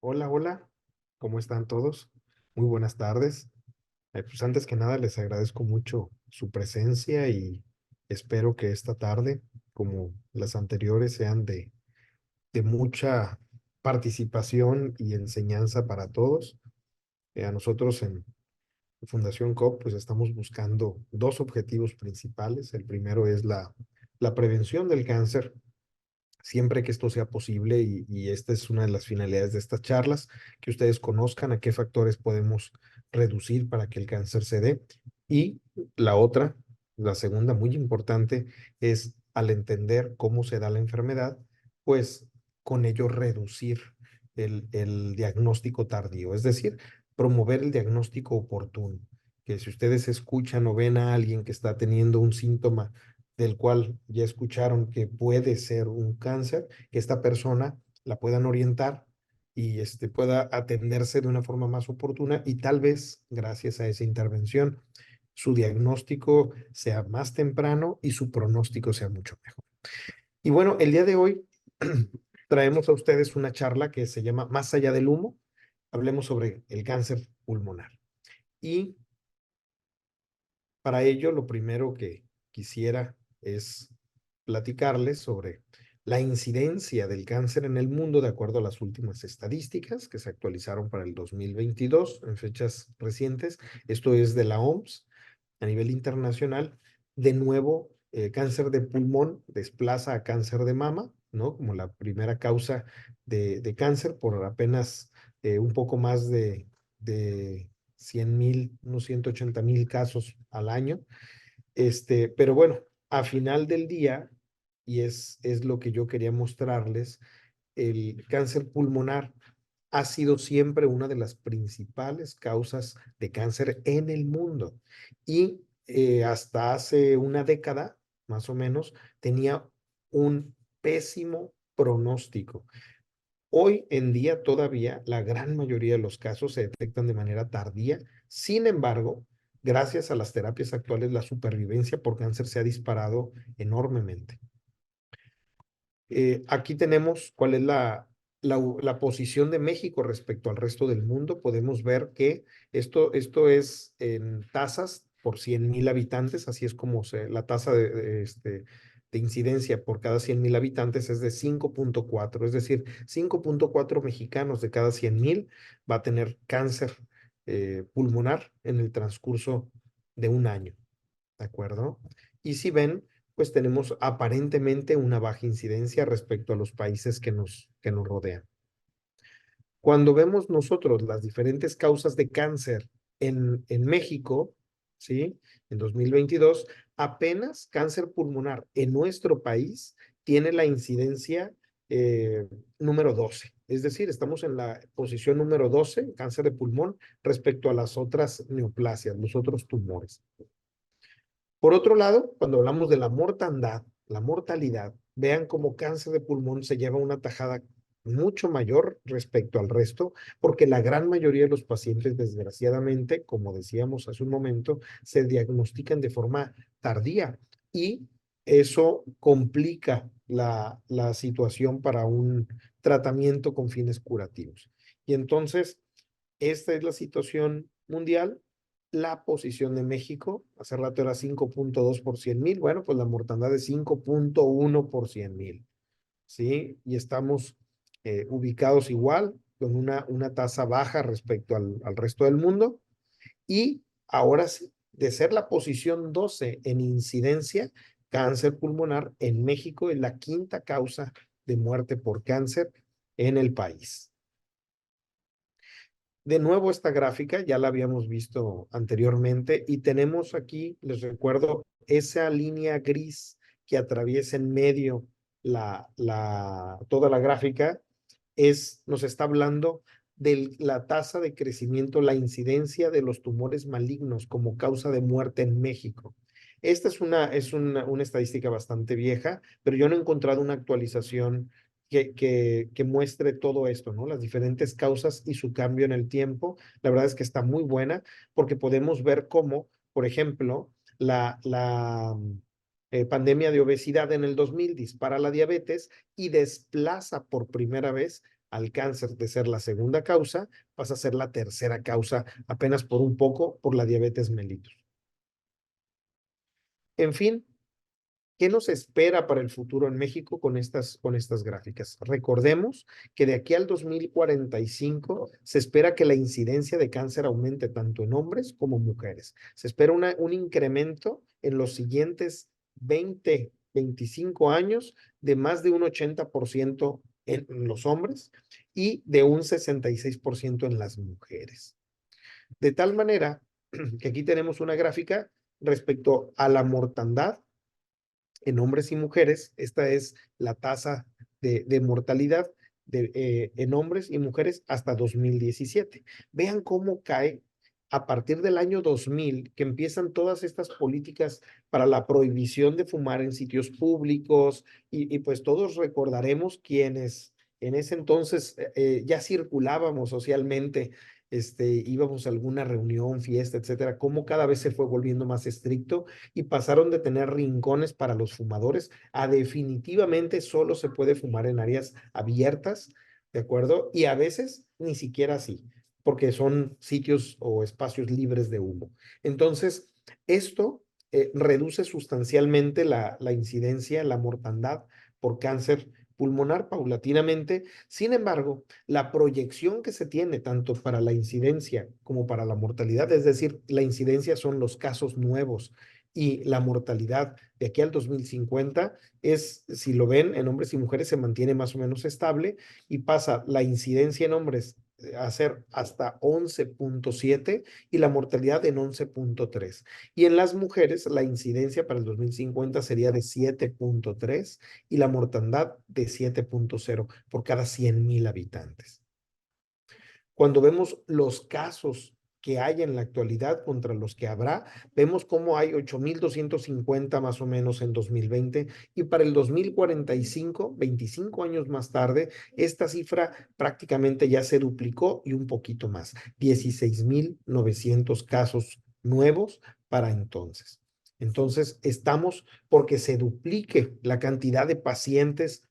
Hola, hola, ¿cómo están todos? Muy buenas tardes. Pues antes que nada les agradezco mucho su presencia y espero que esta tarde, como las anteriores, sean de mucha participación y enseñanza para todos. A nosotros en Fundación COP pues estamos buscando dos objetivos principales. El primero es la prevención del cáncer siempre que esto sea posible y esta es una de las finalidades de estas charlas, que ustedes conozcan a qué factores podemos reducir para que el cáncer se dé. Y la otra, la segunda muy importante, es al entender cómo se da la enfermedad, pues con ello reducir el diagnóstico tardío, es decir, promover el diagnóstico oportuno. Que si ustedes escuchan o ven a alguien que está teniendo un síntoma del cual ya escucharon que puede ser un cáncer, que esta persona la puedan orientar y pueda atenderse de una forma más oportuna y tal vez gracias a esa intervención su diagnóstico sea más temprano y su pronóstico sea mucho mejor. Y bueno, el día de hoy traemos a ustedes una charla que se llama Más allá del humo. Hablemos sobre el cáncer pulmonar. Y para ello, lo primero que quisiera es platicarles sobre la incidencia del cáncer en el mundo de acuerdo a las últimas estadísticas que se actualizaron para el 2022 en fechas recientes. Esto es de la OMS a nivel internacional. De nuevo, cáncer de pulmón desplaza a cáncer de mama, ¿no? Como la primera causa de cáncer por apenas un poco más de 100,000, unos 180,000 casos al año. Pero bueno, a final del día, y es lo que yo quería mostrarles, el cáncer pulmonar ha sido siempre una de las principales causas de cáncer en el mundo. Y hasta hace una década, más o menos, tenía un pésimo pronóstico. Hoy en día todavía la gran mayoría de los casos se detectan de manera tardía. Sin embargo, gracias a las terapias actuales, la supervivencia por cáncer se ha disparado enormemente. Aquí tenemos cuál es la posición de México respecto al resto del mundo. Podemos ver que esto es en tasas por 100,000 habitantes, así es como la tasa de incidencia por cada 100,000 habitantes es de 5,4, es decir, 5,4 mexicanos de cada 100,000 va a tener cáncer pulmonar en el transcurso de un año, ¿de acuerdo? Y si ven, pues tenemos aparentemente una baja incidencia respecto a los países que nos rodean. Cuando vemos nosotros las diferentes causas de cáncer en México, ¿sí? En 2022, apenas cáncer pulmonar en nuestro país tiene la incidencia eh, número 12. Es decir, estamos en la posición número 12, cáncer de pulmón, respecto a las otras neoplasias, los otros tumores. Por otro lado, cuando hablamos de la mortandad, la mortalidad, vean cómo cáncer de pulmón se lleva una tajada mucho mayor respecto al resto, porque la gran mayoría de los pacientes, desgraciadamente, como decíamos hace un momento, se diagnostican de forma tardía y eso complica la situación para un tratamiento con fines curativos. Y entonces, esta es la situación mundial. La posición de México, hace rato era 5,2 por 100,000, bueno, pues la mortandad es 5,1 por 100,000, ¿sí? Y estamos ubicados igual, con una tasa baja respecto al resto del mundo. Y ahora sí, de ser la posición 12 en incidencia, cáncer pulmonar en México es la quinta causa de muerte por cáncer en el país. De nuevo, esta gráfica ya la habíamos visto anteriormente y tenemos aquí, les recuerdo, esa línea gris que atraviesa en medio toda la gráfica nos está hablando de la tasa de crecimiento, la incidencia de los tumores malignos como causa de muerte en México. Esta es una estadística bastante vieja, pero yo no he encontrado una actualización que muestre todo esto, ¿no? Las diferentes causas y su cambio en el tiempo. La verdad es que está muy buena porque podemos ver cómo, por ejemplo, la pandemia de obesidad en el 2000 dispara la diabetes y desplaza por primera vez al cáncer de ser la segunda causa, pasa a ser la tercera causa, apenas por un poco, por la diabetes mellitus. En fin, ¿qué nos espera para el futuro en México con estas gráficas? Recordemos que de aquí al 2045 se espera que la incidencia de cáncer aumente tanto en hombres como mujeres. Se espera un incremento en los siguientes 20, 25 años de más de un 80% en los hombres y de un 66% en las mujeres. De tal manera que aquí tenemos una gráfica respecto a la mortandad en hombres y mujeres. Esta es la tasa de mortalidad en hombres y mujeres hasta 2017. Vean cómo cae a partir del año 2000, que empiezan todas estas políticas para la prohibición de fumar en sitios públicos, y pues todos recordaremos quienes en ese entonces ya circulábamos socialmente, íbamos a alguna reunión, fiesta, etcétera, cómo cada vez se fue volviendo más estricto y pasaron de tener rincones para los fumadores a definitivamente solo se puede fumar en áreas abiertas, ¿de acuerdo? Y a veces ni siquiera así, porque son sitios o espacios libres de humo. Entonces, esto reduce sustancialmente la incidencia, la mortandad por cáncer pulmonar paulatinamente. Sin embargo, la proyección que se tiene tanto para la incidencia como para la mortalidad, es decir, la incidencia son los casos nuevos y la mortalidad de aquí al 2050 es, si lo ven, en hombres y mujeres se mantiene más o menos estable y pasa la incidencia en hombres a ser hasta 11.7 y la mortalidad en 11.3. Y en las mujeres la incidencia para el 2050 sería de 7.3 y la mortandad de 7.0 por cada 100,000 habitantes. Cuando vemos los casos que hay en la actualidad contra los que habrá, vemos cómo hay 8,250 más o menos en 2020 y para el 2045, 25 años más tarde, esta cifra prácticamente ya se duplicó y un poquito más, 16,900 casos nuevos para entonces. Entonces, estamos porque se duplique la cantidad de pacientes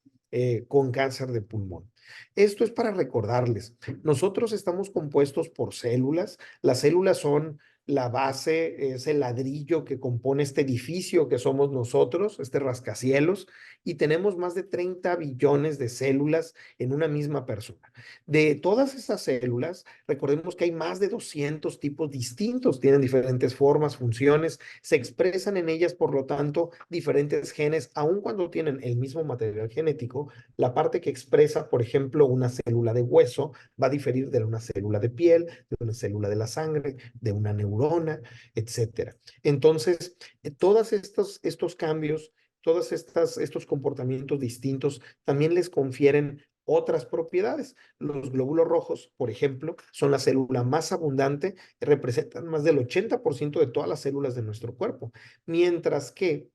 con cáncer de pulmón. Esto es para recordarles, nosotros estamos compuestos por células. Las células son la base, es el ladrillo que compone este edificio que somos nosotros, este rascacielos, y tenemos más de 30 billones de células en una misma persona. De todas esas células, recordemos que hay más de 200 tipos distintos, tienen diferentes formas, funciones, se expresan en ellas, por lo tanto, diferentes genes, aun cuando tienen el mismo material genético. La parte que expresa, por ejemplo, una célula de hueso va a diferir de una célula de piel, de una célula de la sangre, de una neurona, etcétera. Entonces, todos estos cambios, todos estos comportamientos distintos también les confieren otras propiedades. Los glóbulos rojos, por ejemplo, son la célula más abundante, representan más del 80% de todas las células de nuestro cuerpo, mientras que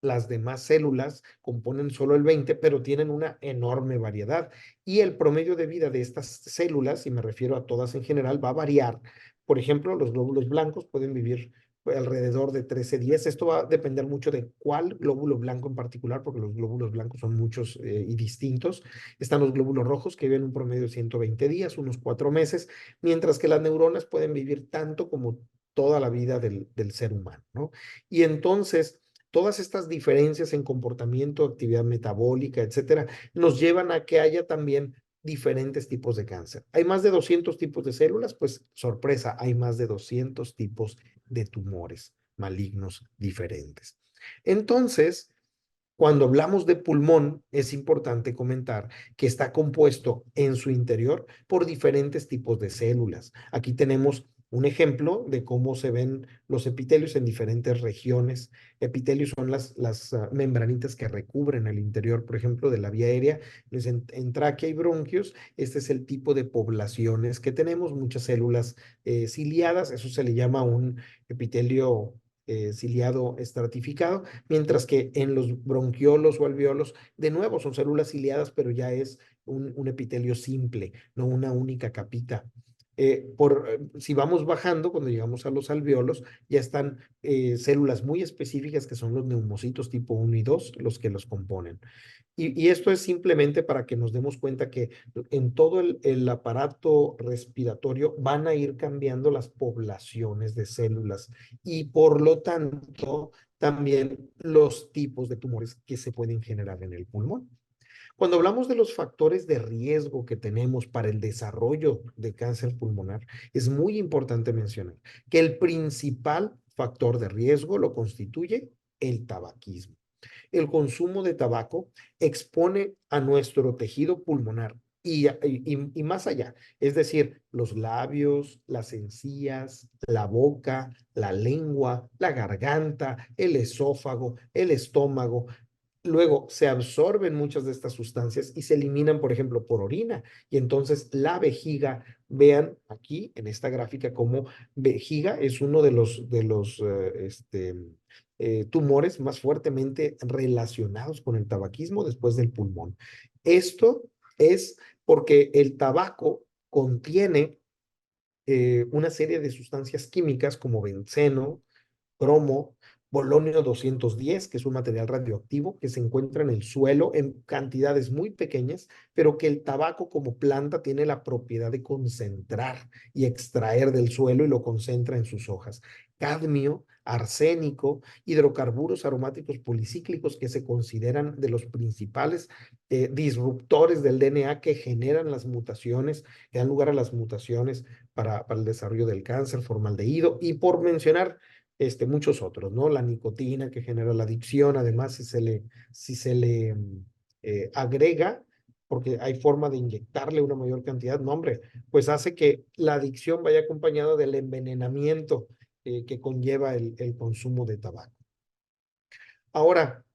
las demás células componen solo el 20, pero tienen una enorme variedad. Y el promedio de vida de estas células, y me refiero a todas en general, va a variar. Por ejemplo, los glóbulos blancos pueden vivir alrededor de 13 días. Esto va a depender mucho de cuál glóbulo blanco en particular, porque los glóbulos blancos son muchos y distintos. Están los glóbulos rojos que viven un promedio de 120 días, unos 4 meses, mientras que las neuronas pueden vivir tanto como toda la vida del ser humano, ¿no? Y entonces todas estas diferencias en comportamiento, actividad metabólica, etcétera, nos llevan a que haya también diferentes tipos de cáncer. Hay más de 200 tipos de células, pues sorpresa, hay más de 200 tipos de tumores malignos diferentes. Entonces, cuando hablamos de pulmón, es importante comentar que está compuesto en su interior por diferentes tipos de células. Aquí tenemos un ejemplo de cómo se ven los epitelios en diferentes regiones. Epitelios son las membranitas que recubren el interior, por ejemplo, de la vía aérea. En tráquea y bronquios, este es el tipo de poblaciones que tenemos, muchas células ciliadas, eso se le llama un epitelio ciliado estratificado, mientras que en los bronquiolos o alveolos, de nuevo, son células ciliadas, pero ya es un epitelio simple, no una única capita. Si vamos bajando, cuando llegamos a los alvéolos, ya están células muy específicas que son los neumocitos tipo 1 y 2 los que los componen. Y esto es simplemente para que nos demos cuenta que en todo el aparato respiratorio van a ir cambiando las poblaciones de células y por lo tanto también los tipos de tumores que se pueden generar en el pulmón. Cuando hablamos de los factores de riesgo que tenemos para el desarrollo de cáncer pulmonar, es muy importante mencionar que el principal factor de riesgo lo constituye el tabaquismo. El consumo de tabaco expone a nuestro tejido pulmonar y más allá, es decir, los labios, las encías, la boca, la lengua, la garganta, el esófago, el estómago. Luego se absorben muchas de estas sustancias y se eliminan, por ejemplo, por orina. Y entonces la vejiga, vean aquí en esta gráfica como vejiga es uno de los tumores más fuertemente relacionados con el tabaquismo después del pulmón. Esto es porque el tabaco contiene una serie de sustancias químicas como benceno, cromo, polonio 210, que es un material radioactivo que se encuentra en el suelo en cantidades muy pequeñas, pero que el tabaco como planta tiene la propiedad de concentrar y extraer del suelo y lo concentra en sus hojas. Cadmio, arsénico, hidrocarburos aromáticos policíclicos que se consideran de los principales disruptores del DNA que generan las mutaciones, que dan lugar a las mutaciones para el desarrollo del cáncer, formaldehído, y por mencionar muchos otros, ¿no? La nicotina que genera la adicción, además, si se le agrega, porque hay forma de inyectarle una mayor cantidad, no, hombre, pues hace que la adicción vaya acompañada del envenenamiento que conlleva el consumo de tabaco. Ahora,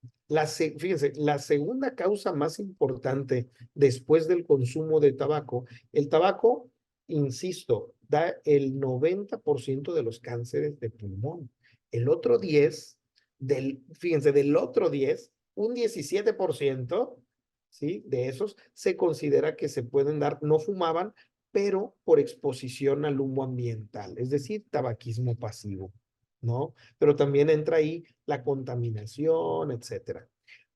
fíjense, la segunda causa más importante después del consumo de tabaco, el tabaco, insisto, da el 90% de los cánceres de pulmón. El otro 10, fíjense, del otro 10, un 17%, ¿sí? De esos se considera que se pueden dar, no fumaban, pero por exposición al humo ambiental, es decir, tabaquismo pasivo, ¿no? Pero también entra ahí la contaminación, etcétera.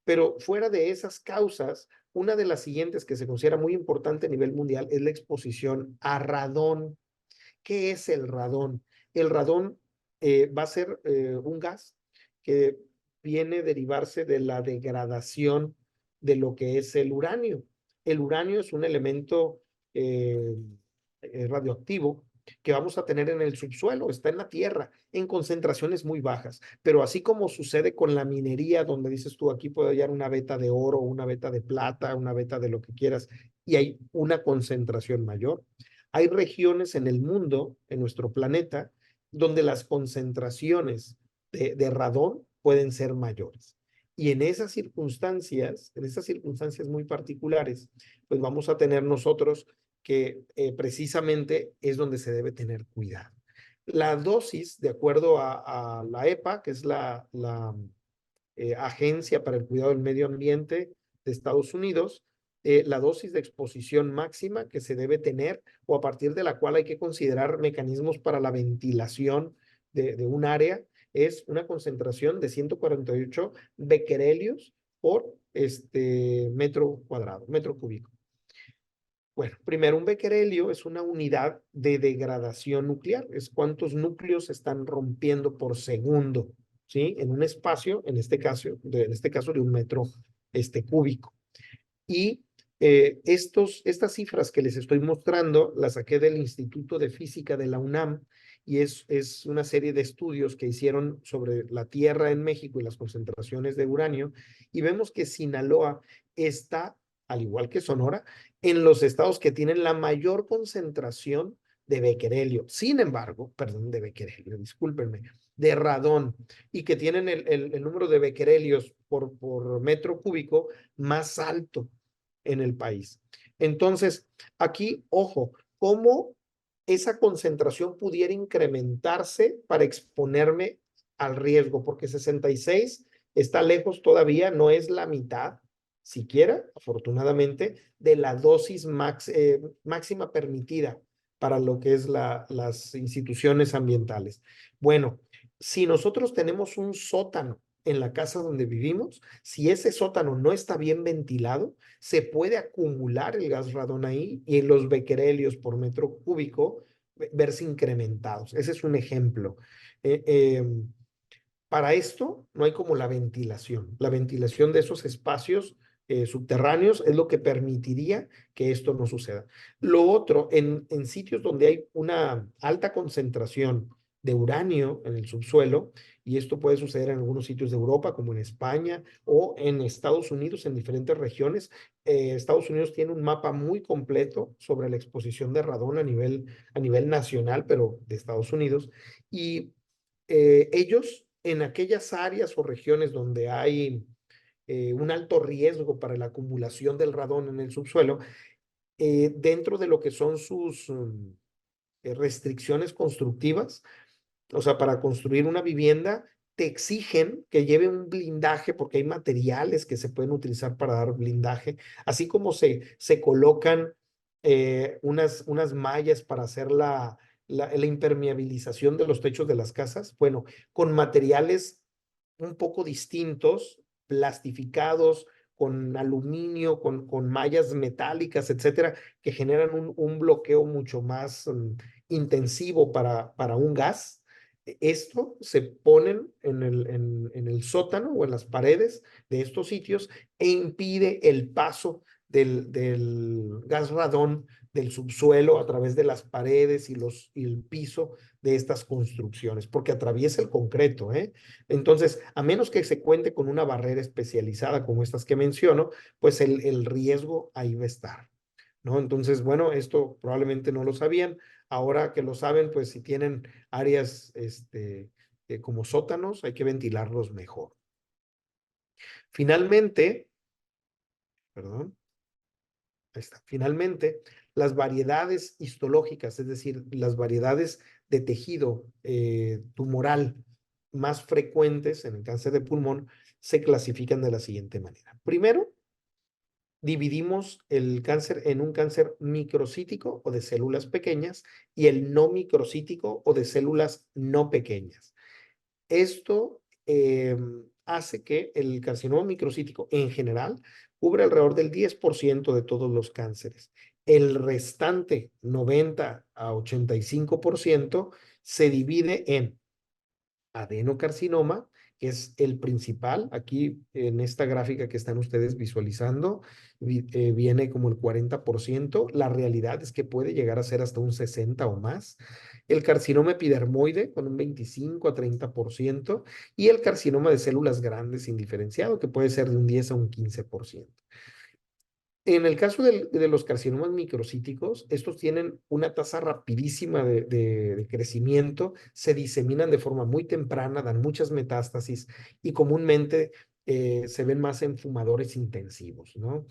Pero fuera de esas causas, una de las siguientes que se considera muy importante a nivel mundial es la exposición a radón. ¿Qué es el radón? El radón va a ser un gas que viene a derivarse de la degradación de lo que es el uranio. El uranio es un elemento eh, radioactivo que vamos a tener en el subsuelo, está en la tierra, en concentraciones muy bajas. Pero así como sucede con la minería, donde dices tú, aquí puede hallar una veta de oro, una veta de plata, una veta de lo que quieras, y hay una concentración mayor. Hay regiones en el mundo, en nuestro planeta, donde las concentraciones de radón pueden ser mayores. Y en esas circunstancias muy particulares, pues vamos a tener nosotros que precisamente es donde se debe tener cuidado. La dosis, de acuerdo a la EPA, que es la Agencia para el Cuidado del Medio Ambiente de Estados Unidos, la dosis de exposición máxima que se debe tener o a partir de la cual hay que considerar mecanismos para la ventilación de un área es una concentración de 148 becquerelios por metro cuadrado, metro cúbico. Bueno, primero, un becquerelio es una unidad de degradación nuclear, es cuántos núcleos se están rompiendo por segundo, ¿sí? En un espacio, en este caso de un metro cúbico. Y estas cifras que les estoy mostrando las saqué del Instituto de Física de la UNAM y es una serie de estudios que hicieron sobre la Tierra en México y las concentraciones de uranio y vemos que Sinaloa está, al igual que Sonora, en los estados que tienen la mayor concentración de becquerelio. Sin embargo, perdón, de becquerelio, discúlpenme, de radón y que tienen el número de becquerelios por metro cúbico más alto en el país. Entonces, aquí, ojo, ¿cómo esa concentración pudiera incrementarse para exponerme al riesgo? Porque 66 está lejos todavía, no es la mitad, siquiera, afortunadamente, de la dosis máxima permitida para lo que es las instituciones ambientales. Bueno, si nosotros tenemos un sótano en la casa donde vivimos, si ese sótano no está bien ventilado, se puede acumular el gas radón ahí y los becquerelios por metro cúbico verse incrementados. Ese es un ejemplo. Eh, eh, para esto no hay como la ventilación. La ventilación de esos espacios subterráneos es lo que permitiría que esto no suceda. Lo otro, en sitios donde hay una alta concentración de uranio en el subsuelo, y esto puede suceder en algunos sitios de Europa, como en España o en Estados Unidos, en diferentes regiones. Estados Unidos tiene un mapa muy completo sobre la exposición de radón a nivel nacional, pero de Estados Unidos, y ellos en aquellas áreas o regiones donde hay un alto riesgo para la acumulación del radón en el subsuelo, dentro de lo que son sus restricciones constructivas, o sea, para construir una vivienda, te exigen que lleve un blindaje porque hay materiales que se pueden utilizar para dar blindaje, así como se colocan unas mallas para hacer la impermeabilización de los techos de las casas. Bueno, con materiales un poco distintos, plastificados, con aluminio, con mallas metálicas, etcétera, que generan un bloqueo mucho más intensivo para un gas. Esto se ponen en el sótano o en las paredes de estos sitios e impide el paso del gas radón del subsuelo a través de las paredes y el piso de estas construcciones, porque atraviesa el concreto, ¿eh? Entonces, a menos que se cuente con una barrera especializada como estas que menciono, pues el riesgo ahí va a estar, ¿no? Entonces, bueno, esto probablemente no lo sabían. Ahora que lo saben, pues si tienen áreas como sótanos, hay que ventilarlos mejor. Finalmente, perdón, ahí está. Finalmente, las variedades histológicas, es decir, las variedades de tejido tumoral más frecuentes en el cáncer de pulmón, se clasifican de la siguiente manera. Primero, dividimos el cáncer en un cáncer microcítico o de células pequeñas y el no microcítico o de células no pequeñas. Esto hace que el carcinoma microcítico en general cubre alrededor del 10% de todos los cánceres. El restante 90 a 85% se divide en adenocarcinoma, que es el principal. Aquí en esta gráfica que están ustedes visualizando, viene como el 40%. La realidad es que puede llegar a ser hasta un 60 o más. El carcinoma epidermoide con un 25 a 30% y el carcinoma de células grandes indiferenciado, que puede ser de un 10 a un 15%. En el caso de los carcinomas microcíticos, estos tienen una tasa rapidísima de crecimiento, se diseminan de forma muy temprana, dan muchas metástasis y comúnmente se ven más en fumadores intensivos, ¿no?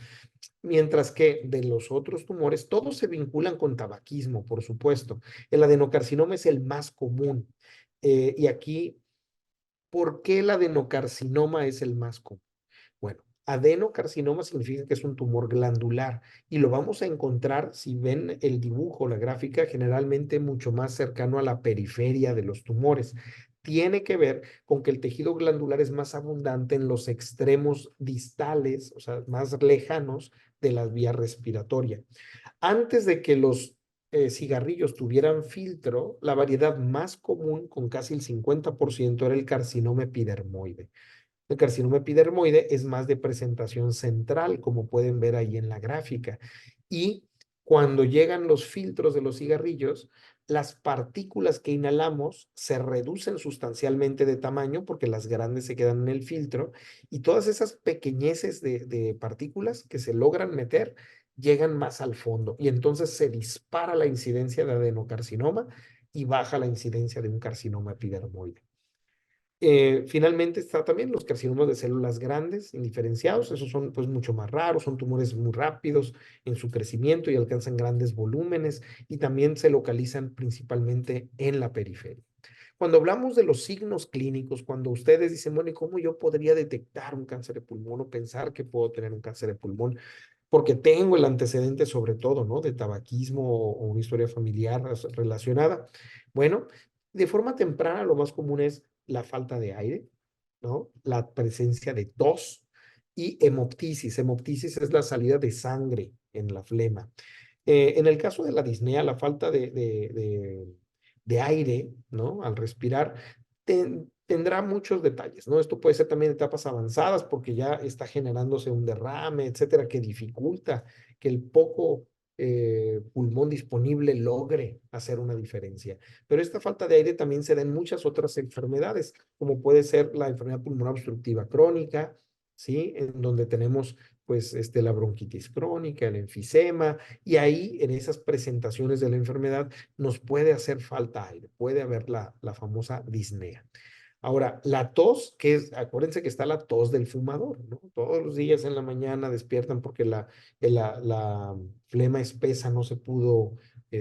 Mientras que de los otros tumores, todos se vinculan con tabaquismo, por supuesto. El adenocarcinoma es el más común. Y aquí, ¿por qué el adenocarcinoma es el más común? Bueno, adenocarcinoma significa que es un tumor glandular y lo vamos a encontrar, si ven el dibujo, la gráfica, generalmente mucho más cercano a la periferia de los tumores. Tiene que ver con que el tejido glandular es más abundante en los extremos distales, o sea, más lejanos de la vía respiratoria. Antes de que los cigarrillos tuvieran filtro, la variedad más común, con casi el 50%, era el carcinoma epidermoide. El carcinoma epidermoide es más de presentación central, como pueden ver ahí en la gráfica. Y cuando llegan los filtros de los cigarrillos, las partículas que inhalamos se reducen sustancialmente de tamaño porque las grandes se quedan en el filtro y todas esas pequeñeces de partículas que se logran meter llegan más al fondo y entonces se dispara la incidencia de adenocarcinoma y baja la incidencia de un carcinoma epidermoide. Finalmente está también los carcinomas de células grandes, indiferenciados. Esos son pues mucho más raros, son tumores muy rápidos en su crecimiento y alcanzan grandes volúmenes y también se localizan principalmente en la periferia. Cuando hablamos de los signos clínicos, cuando ustedes dicen, bueno, ¿y cómo yo podría detectar un cáncer de pulmón o pensar que puedo tener un cáncer de pulmón? porque tengo el antecedente sobre todo, ¿no? De tabaquismo o una historia familiar relacionada. Bueno, de forma temprana lo más común es la falta de aire, ¿no? La presencia de tos y hemoptisis. Hemoptisis es la salida de sangre en la flema. En el caso de la disnea, la falta de aire, ¿no? Al respirar, tendrá muchos detalles, ¿no? Esto puede ser también etapas avanzadas porque ya está generándose un derrame, etcétera, que dificulta que el poco pulmón disponible logre hacer una diferencia. Pero esta falta de aire también se da en muchas otras enfermedades, como puede ser la enfermedad pulmonar obstructiva crónica, ¿sí? En donde tenemos pues la bronquitis crónica, el enfisema, y ahí en esas presentaciones de la enfermedad nos puede hacer falta aire, puede haber la famosa disnea. Ahora, la tos, que es, acuérdense que está la tos del fumador, ¿no? Todos los días en la mañana despiertan porque la flema espesa no se pudo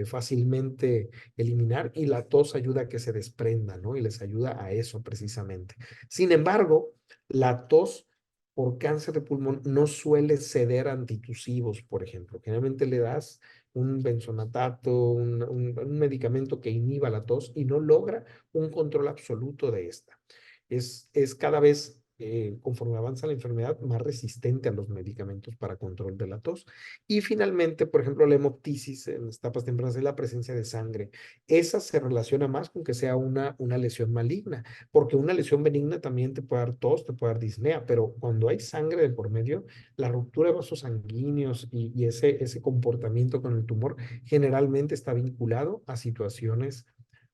fácilmente eliminar y la tos ayuda a que se desprenda, ¿no? Y les ayuda a eso precisamente. Sin embargo, la tos por cáncer de pulmón no suele ceder a antitusivos, por ejemplo. Generalmente le das un benzonatato, un medicamento que inhiba la tos y no logra un control absoluto de esta. Es cada vez, conforme avanza la enfermedad, más resistente a los medicamentos para control de la tos. Y finalmente, por ejemplo, la hemoptisis en las etapas tempranas es la presencia de sangre. Esa se relaciona más con que sea una lesión maligna, porque una lesión benigna también te puede dar tos, te puede dar disnea, pero cuando hay sangre de por medio, la ruptura de vasos sanguíneos y ese comportamiento con el tumor generalmente está vinculado a situaciones,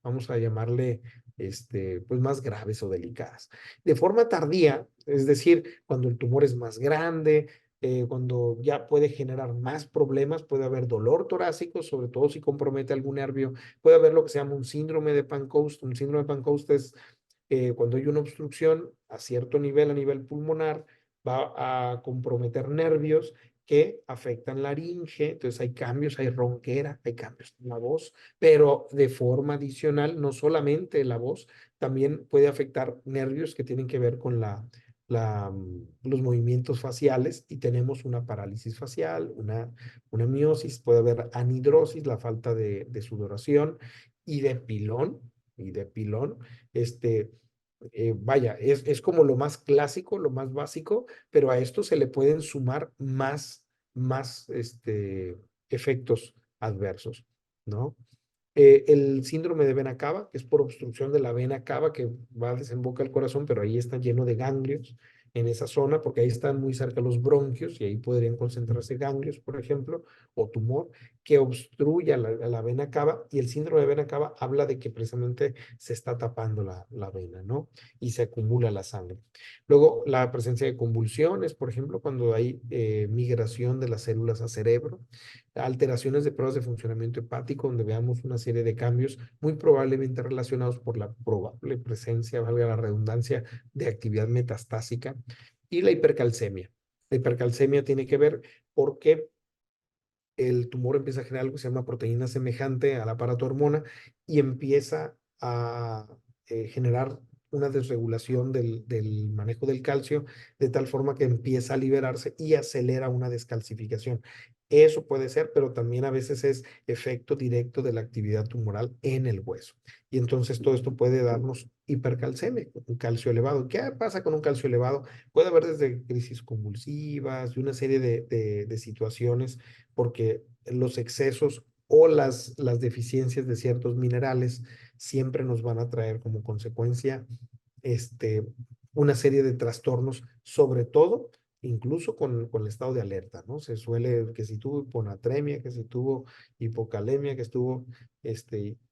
vamos a llamarle, pues más graves o delicadas. De forma tardía, es decir, cuando el tumor es más grande, cuando ya puede generar más problemas, puede haber dolor torácico, sobre todo si compromete algún nervio, puede haber lo que se llama un síndrome de Pancoast. Un síndrome de Pancoast es cuando hay una obstrucción a cierto nivel, a nivel pulmonar, va a comprometer nervios que afectan laringe, entonces hay cambios, hay ronquera, hay cambios en la voz, pero de forma adicional, no solamente la voz, también puede afectar nervios que tienen que ver con los movimientos faciales y tenemos una parálisis facial, una miosis, puede haber anhidrosis, la falta de sudoración y de pilón, este, vaya, es como lo más clásico, lo más básico, pero a esto se le pueden sumar más efectos adversos, ¿no? El síndrome de vena cava, que es por obstrucción de la vena cava que va a desembocar el corazón, pero ahí está lleno de ganglios en esa zona, porque ahí están muy cerca los bronquios y ahí podrían concentrarse ganglios, por ejemplo, o tumor que obstruya la vena cava. Y el síndrome de vena cava habla de que precisamente se está tapando la vena, ¿no? Y se acumula la sangre. Luego, la presencia de convulsiones, por ejemplo, cuando hay migración de las células a cerebro, alteraciones de pruebas de funcionamiento hepático, donde veamos una serie de cambios muy probablemente relacionados por la probable presencia, valga la redundancia, de actividad metastásica, y la hipercalcemia. La hipercalcemia tiene que ver porque el tumor empieza a generar algo que se llama proteína semejante a la paratormona y empieza a generar una desregulación del manejo del calcio, de tal forma que empieza a liberarse y acelera una descalcificación. Eso puede ser, pero también a veces es efecto directo de la actividad tumoral en el hueso. Y entonces todo esto puede darnos hipercalcemia, un calcio elevado. ¿Qué pasa con un calcio elevado? Puede haber desde crisis convulsivas y una serie de situaciones porque los excesos o las deficiencias de ciertos minerales siempre nos van a traer como consecuencia este, una serie de trastornos, sobre todo incluso con el estado de alerta, ¿no? Se suele que si tuvo hiponatremia, que si tuvo hipocalemia, que estuvo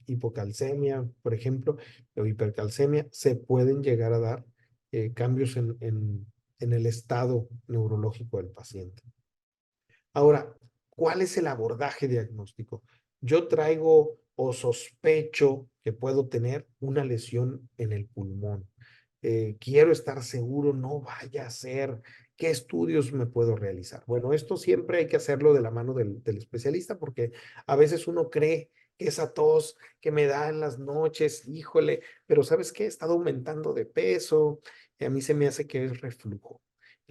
hipocalcemia, por ejemplo, o hipercalcemia, se pueden llegar a dar cambios en el estado neurológico del paciente. Ahora, ¿cuál es el abordaje diagnóstico? Yo traigo o sospecho que puedo tener una lesión en el pulmón. Quiero estar seguro, no vaya a ser. ¿Qué estudios me puedo realizar? Bueno, esto siempre hay que hacerlo de la mano del especialista porque a veces uno cree que esa tos que me da en las noches, híjole, pero ¿sabes qué? He estado aumentando de peso y a mí se me hace que es reflujo.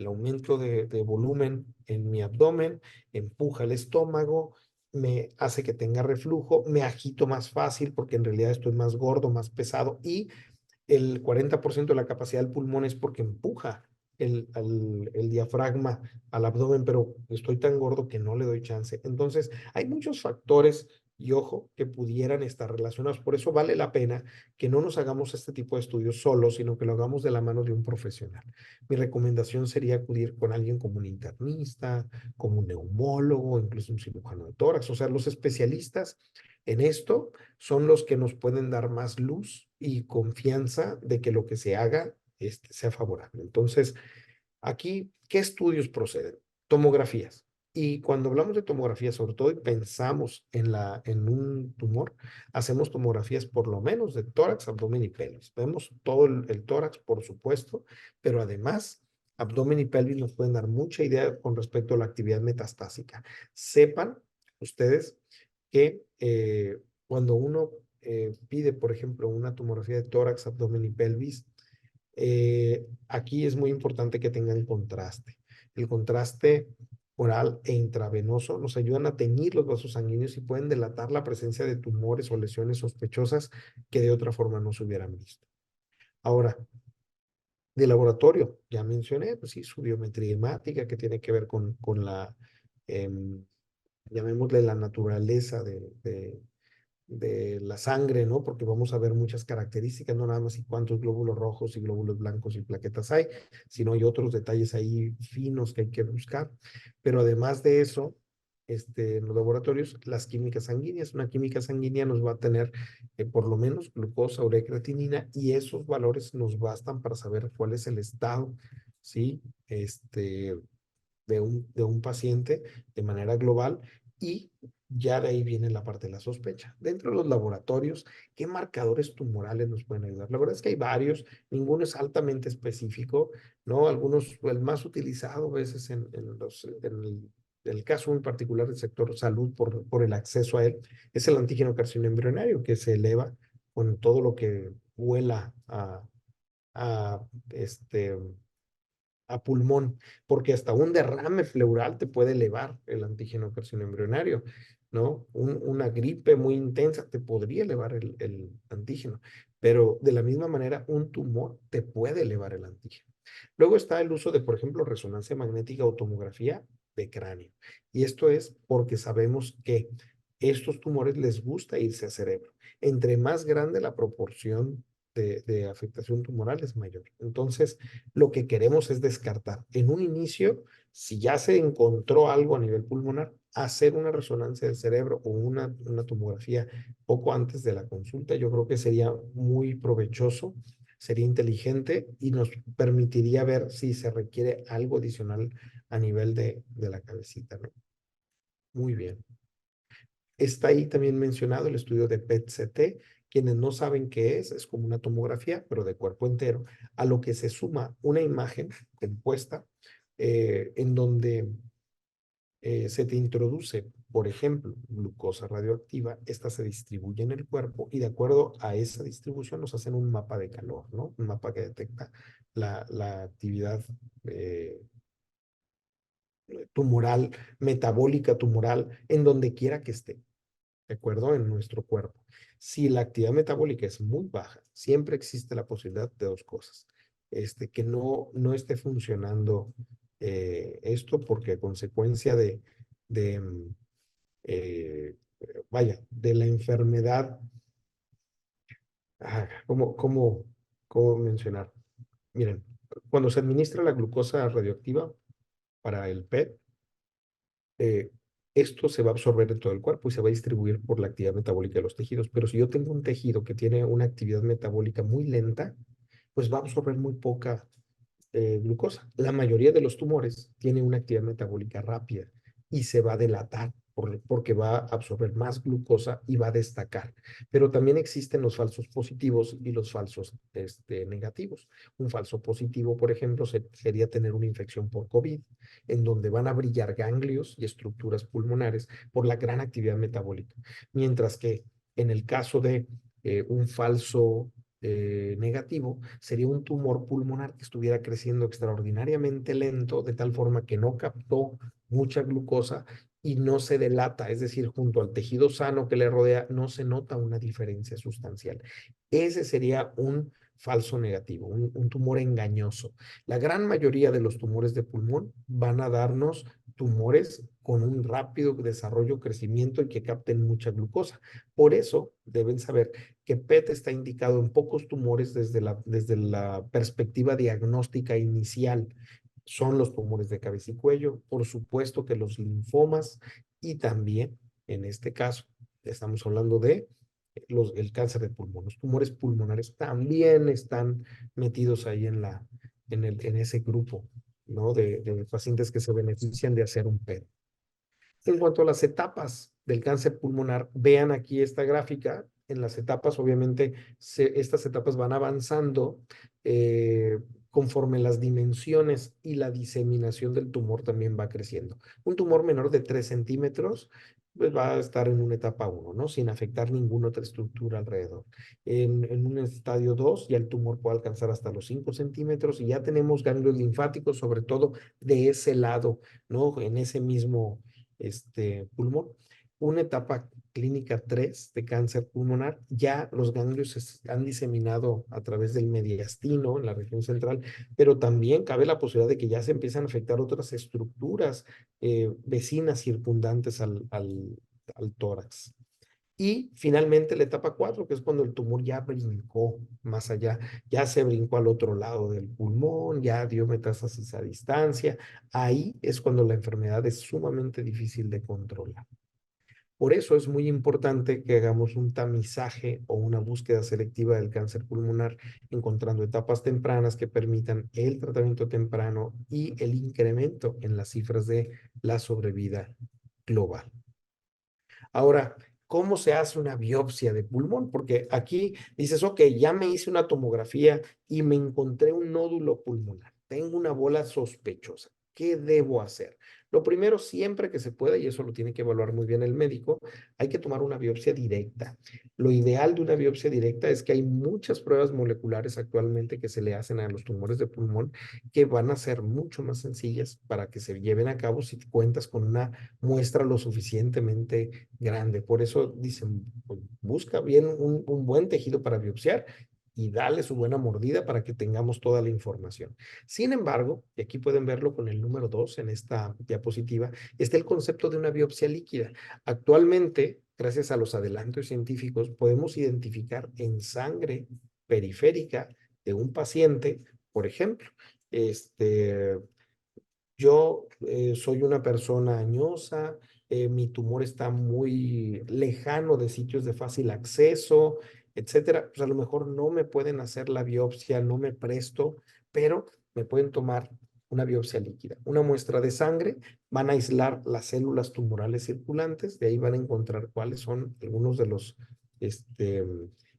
el aumento de volumen en mi abdomen, empuja el estómago, me hace que tenga reflujo, me agito más fácil porque en realidad estoy más gordo, más pesado y el 40% de la capacidad del pulmón es porque empuja el diafragma al abdomen, pero estoy tan gordo que no le doy chance. Entonces, hay muchos factores y ojo que pudieran estar relacionados. Por eso vale la pena que no nos hagamos este tipo de estudios solos, sino que lo hagamos de la mano de un profesional. Mi recomendación sería acudir con alguien como un internista, como un neumólogo, incluso un cirujano de tórax. O sea, los especialistas en esto son los que nos pueden dar más luz y confianza de que lo que se haga sea favorable. Entonces, aquí, ¿qué estudios proceden? Tomografías. Y cuando hablamos de tomografía, sobre todo y pensamos en un tumor, hacemos tomografías por lo menos de tórax, abdomen y pelvis. Vemos todo el tórax, por supuesto, pero además, abdomen y pelvis nos pueden dar mucha idea con respecto a la actividad metastásica. Sepan ustedes que cuando uno pide, por ejemplo, una tomografía de tórax, abdomen y pelvis, aquí es muy importante que tengan contraste. El contraste oral e intravenoso nos ayudan a teñir los vasos sanguíneos y pueden delatar la presencia de tumores o lesiones sospechosas que de otra forma no se hubieran visto. Ahora, de laboratorio, ya mencioné, pues sí, su biometría hemática que tiene que ver con la, llamémosle la naturaleza de la sangre, ¿no? Porque vamos a ver muchas características, no nada más y cuántos glóbulos rojos y glóbulos blancos y plaquetas hay, sino hay otros detalles ahí finos que hay que buscar. Pero además de eso, en los laboratorios, las químicas sanguíneas, una química sanguínea nos va a tener por lo menos glucosa, urea, creatinina, y esos valores nos bastan para saber cuál es el estado, ¿sí? De un paciente de manera global y ya de ahí viene la parte de la sospecha. Dentro de los laboratorios, ¿qué marcadores tumorales nos pueden ayudar? La verdad es que hay varios, ninguno es altamente específico, ¿no? Algunos, el más utilizado a veces en el caso muy particular del sector salud por el acceso a él, es el antígeno carcinoma embrionario, que se eleva con todo lo que huela a este, a pulmón, porque hasta un derrame pleural te puede elevar el antígeno carcinoembrionario, ¿no? Una gripe muy intensa te podría elevar el antígeno, pero de la misma manera un tumor te puede elevar el antígeno. Luego está el uso de, por ejemplo, resonancia magnética o tomografía de cráneo. Y esto es porque sabemos que estos tumores les gusta irse a cerebro. Entre más grande la proporción de afectación tumoral es mayor. Entonces, lo que queremos es descartar. En un inicio, si ya se encontró algo a nivel pulmonar, hacer una resonancia del cerebro o una tomografía poco antes de la consulta, yo creo que sería muy provechoso, sería inteligente y nos permitiría ver si se requiere algo adicional a nivel de la cabecita, ¿no? Muy bien. Está ahí también mencionado el estudio de PET-CT. Quienes no saben qué es como una tomografía, pero de cuerpo entero, a lo que se suma una imagen compuesta en donde se te introduce, por ejemplo, glucosa radioactiva, esta se distribuye en el cuerpo y de acuerdo a esa distribución nos hacen un mapa de calor, ¿no? Un mapa que detecta la actividad tumoral, metabólica tumoral, en donde quiera que esté. ¿De acuerdo? En nuestro cuerpo. Si la actividad metabólica es muy baja, siempre existe la posibilidad de dos cosas. Que no esté funcionando esto porque a consecuencia de eh, de la enfermedad, ¿cómo mencionar? Miren, cuando se administra la glucosa radioactiva para el PET, eh, esto se va a absorber en todo el cuerpo y se va a distribuir por la actividad metabólica de los tejidos. Pero si yo tengo un tejido que tiene una actividad metabólica muy lenta, pues va a absorber muy poca glucosa. La mayoría de los tumores tienen una actividad metabólica rápida y se va a delatar porque va a absorber más glucosa y va a destacar. Pero también existen los falsos positivos y los falsos negativos. Un falso positivo, por ejemplo, sería tener una infección por COVID, en donde van a brillar ganglios y estructuras pulmonares por la gran actividad metabólica. Mientras que en el caso de un falso negativo sería un tumor pulmonar que estuviera creciendo extraordinariamente lento, de tal forma que no captó mucha glucosa y no se delata, es decir, junto al tejido sano que le rodea, no se nota una diferencia sustancial. Ese sería un falso negativo, un tumor engañoso. La gran mayoría de los tumores de pulmón van a darnos tumores con un rápido desarrollo, crecimiento y que capten mucha glucosa. Por eso deben saber que PET está indicado en pocos tumores desde la perspectiva diagnóstica inicial. Son los tumores de cabeza y cuello, por supuesto que los linfomas y también, en este caso, estamos hablando de el cáncer de pulmón. Los tumores pulmonares también están metidos ahí en ese grupo, ¿no? De pacientes que se benefician de hacer un PET. En cuanto a las etapas del cáncer pulmonar, vean aquí esta gráfica. En las etapas, obviamente, estas etapas van avanzando conforme las dimensiones y la diseminación del tumor también va creciendo. Un tumor menor de 3 centímetros pues va a estar en una etapa 1, ¿no? Sin afectar ninguna otra estructura alrededor. En un estadio 2 ya el tumor puede alcanzar hasta los 5 centímetros y ya tenemos ganglios linfáticos, sobre todo de ese lado, ¿no? En ese mismo pulmón. Una etapa clínica 3 de cáncer pulmonar, ya los ganglios se han diseminado a través del mediastino en la región central, pero también cabe la posibilidad de que ya se empiezan a afectar otras estructuras vecinas circundantes al tórax. Y finalmente la etapa 4, que es cuando el tumor ya brincó más allá, ya se brincó al otro lado del pulmón, ya dio metástasis a distancia. Ahí es cuando la enfermedad es sumamente difícil de controlar. Por eso es muy importante que hagamos un tamizaje o una búsqueda selectiva del cáncer pulmonar, encontrando etapas tempranas que permitan el tratamiento temprano y el incremento en las cifras de la sobrevida global. Ahora, ¿cómo se hace una biopsia de pulmón? Porque aquí dices, ok, ya me hice una tomografía y me encontré un nódulo pulmonar. Tengo una bola sospechosa. ¿Qué debo hacer? Lo primero, siempre que se pueda, y eso lo tiene que evaluar muy bien el médico, hay que tomar una biopsia directa. Lo ideal de una biopsia directa es que hay muchas pruebas moleculares actualmente que se le hacen a los tumores de pulmón que van a ser mucho más sencillas para que se lleven a cabo si cuentas con una muestra lo suficientemente grande. Por eso dicen, pues, busca bien un buen tejido para biopsiar y dale su buena mordida para que tengamos toda la información. Sin embargo, y aquí pueden verlo con el número 2 en esta diapositiva, está el concepto de una biopsia líquida. Actualmente, gracias a los adelantos científicos, podemos identificar en sangre periférica de un paciente, por ejemplo, yo soy una persona añosa, mi tumor está muy lejano de sitios de fácil acceso, etcétera. Pues a lo mejor no me pueden hacer la biopsia, no me presto, pero me pueden tomar una biopsia líquida. Una muestra de sangre, van a aislar las células tumorales circulantes, de ahí van a encontrar cuáles son algunos de los este,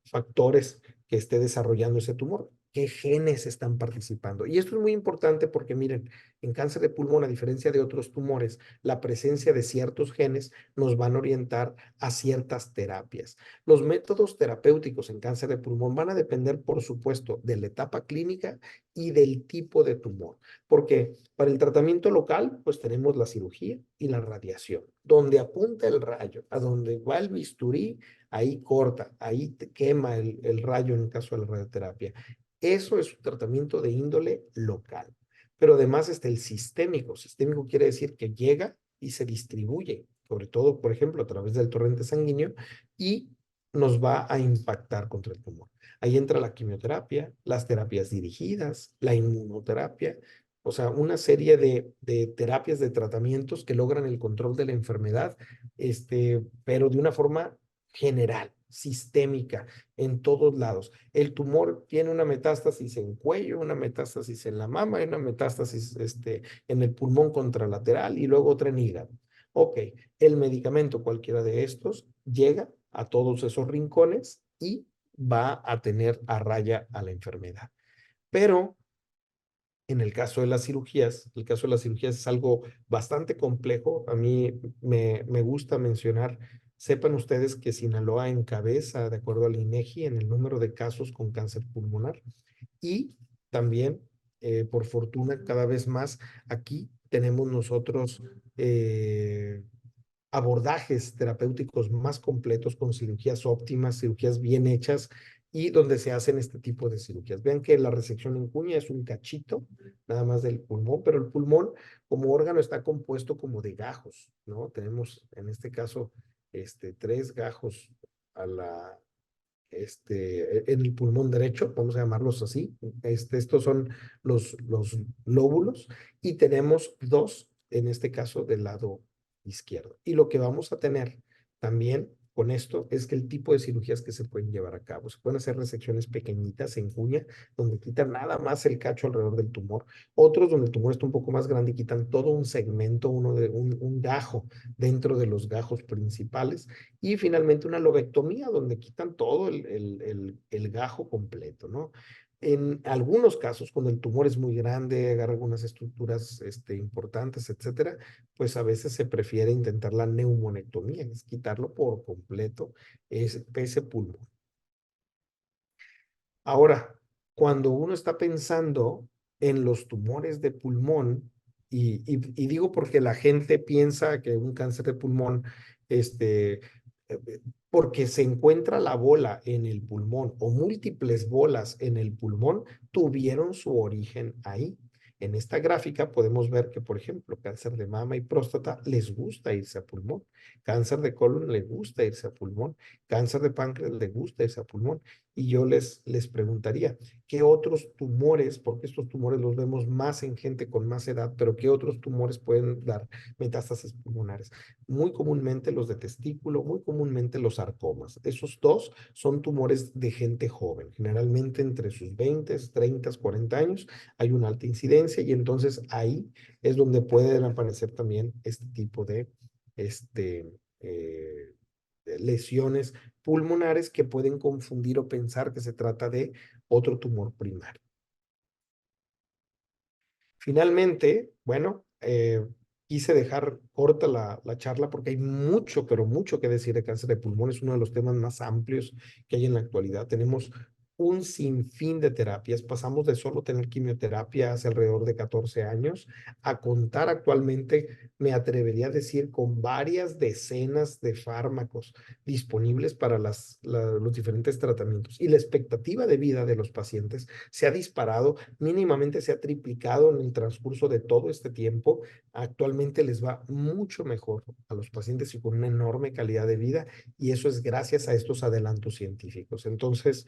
factores que esté desarrollando ese tumor, qué genes están participando. Y esto es muy importante porque miren, en cáncer de pulmón, a diferencia de otros tumores, la presencia de ciertos genes nos van a orientar a ciertas terapias. Los métodos terapéuticos en cáncer de pulmón van a depender, por supuesto, de la etapa clínica y del tipo de tumor. Porque para el tratamiento local, pues tenemos la cirugía y la radiación. Donde apunta el rayo, a donde va el bisturí, ahí corta, ahí te quema el rayo en el caso de la radioterapia. Eso es un tratamiento de índole local. Pero además está el sistémico. Sistémico quiere decir que llega y se distribuye, sobre todo, por ejemplo, a través del torrente sanguíneo y nos va a impactar contra el tumor. Ahí entra la quimioterapia, las terapias dirigidas, la inmunoterapia, o sea, una serie de terapias, de tratamientos que logran el control de la enfermedad, pero de una forma general, sistémica, en todos lados. El tumor tiene una metástasis en cuello, una metástasis en la mama y una metástasis en el pulmón contralateral y luego otra en hígado. Ok, el medicamento, cualquiera de estos, llega a todos esos rincones y va a tener a raya a la enfermedad. Pero en el caso de las cirugías, el caso de las cirugías es algo bastante complejo. A mí me gusta mencionar sepan ustedes que Sinaloa encabeza, de acuerdo al INEGI, en el número de casos con cáncer pulmonar. Y también, por fortuna, cada vez más aquí tenemos nosotros abordajes terapéuticos más completos con cirugías óptimas, cirugías bien hechas y donde se hacen este tipo de cirugías. Vean que la resección en cuña es un cachito nada más del pulmón, pero el pulmón como órgano está compuesto como de gajos, ¿no? Tenemos en este caso tres gajos a la, en el pulmón derecho, vamos a llamarlos así. Estos son los lóbulos y tenemos dos, en este caso, del lado izquierdo. Y lo que vamos a tener también con esto es que el tipo de cirugías que se pueden llevar a cabo. Se pueden hacer resecciones pequeñitas en cuña, donde quitan nada más el cacho alrededor del tumor. Otros donde el tumor está un poco más grande y quitan todo un segmento, un gajo dentro de los gajos principales y finalmente una lobectomía donde quitan todo el gajo completo, ¿no? En algunos casos, cuando el tumor es muy grande, agarra algunas estructuras importantes, etcétera, pues a veces se prefiere intentar la neumonectomía, es quitarlo por completo ese pulmón. Ahora, cuando uno está pensando en los tumores de pulmón, y digo porque la gente piensa que un cáncer de pulmón, porque se encuentra la bola en el pulmón o múltiples bolas en el pulmón, tuvieron su origen ahí. En esta gráfica podemos ver que, por ejemplo, cáncer de mama y próstata les gusta irse a pulmón, cáncer de colon les gusta irse a pulmón, cáncer de páncreas les gusta irse a pulmón. Y yo les preguntaría, ¿qué otros tumores, porque estos tumores los vemos más en gente con más edad, pero qué otros tumores pueden dar metástasis pulmonares? Muy comúnmente los de testículo, muy comúnmente los sarcomas. Esos dos son tumores de gente joven, generalmente entre sus 20, 30, 40 años hay una alta incidencia y entonces ahí es donde pueden aparecer también este tipo de eh, lesiones pulmonares que pueden confundir o pensar que se trata de otro tumor primario. Finalmente, bueno, quise dejar corta la charla porque hay mucho, pero mucho que decir de cáncer de pulmón. Es uno de los temas más amplios que hay en la actualidad. Tenemos un sinfín de terapias. Pasamos de solo tener quimioterapia hace alrededor de 14 años a contar actualmente, me atrevería a decir, con varias decenas de fármacos disponibles para los diferentes tratamientos. Y la expectativa de vida de los pacientes se ha disparado, mínimamente se ha triplicado en el transcurso de todo este tiempo. Actualmente les va mucho mejor a los pacientes y con una enorme calidad de vida, y eso es gracias a estos adelantos científicos. Entonces,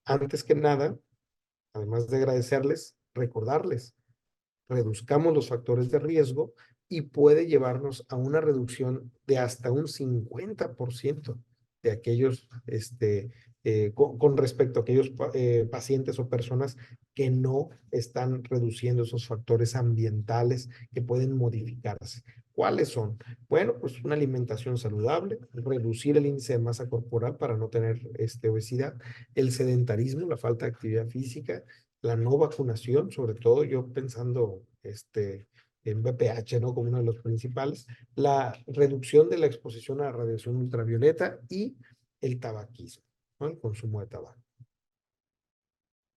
antes que nada, además de agradecerles, recordarles, reduzcamos los factores de riesgo y puede llevarnos a una reducción de hasta un 50% de aquellos, con respecto a aquellos pacientes o personas que no están reduciendo esos factores ambientales que pueden modificarse. ¿Cuáles son? Bueno, pues una alimentación saludable, reducir el índice de masa corporal para no tener obesidad, el sedentarismo, la falta de actividad física, la no vacunación, sobre todo yo pensando en VPH, ¿no? Como uno de los principales, la reducción de la exposición a la radiación ultravioleta y el tabaquismo, ¿no? El consumo de tabaco.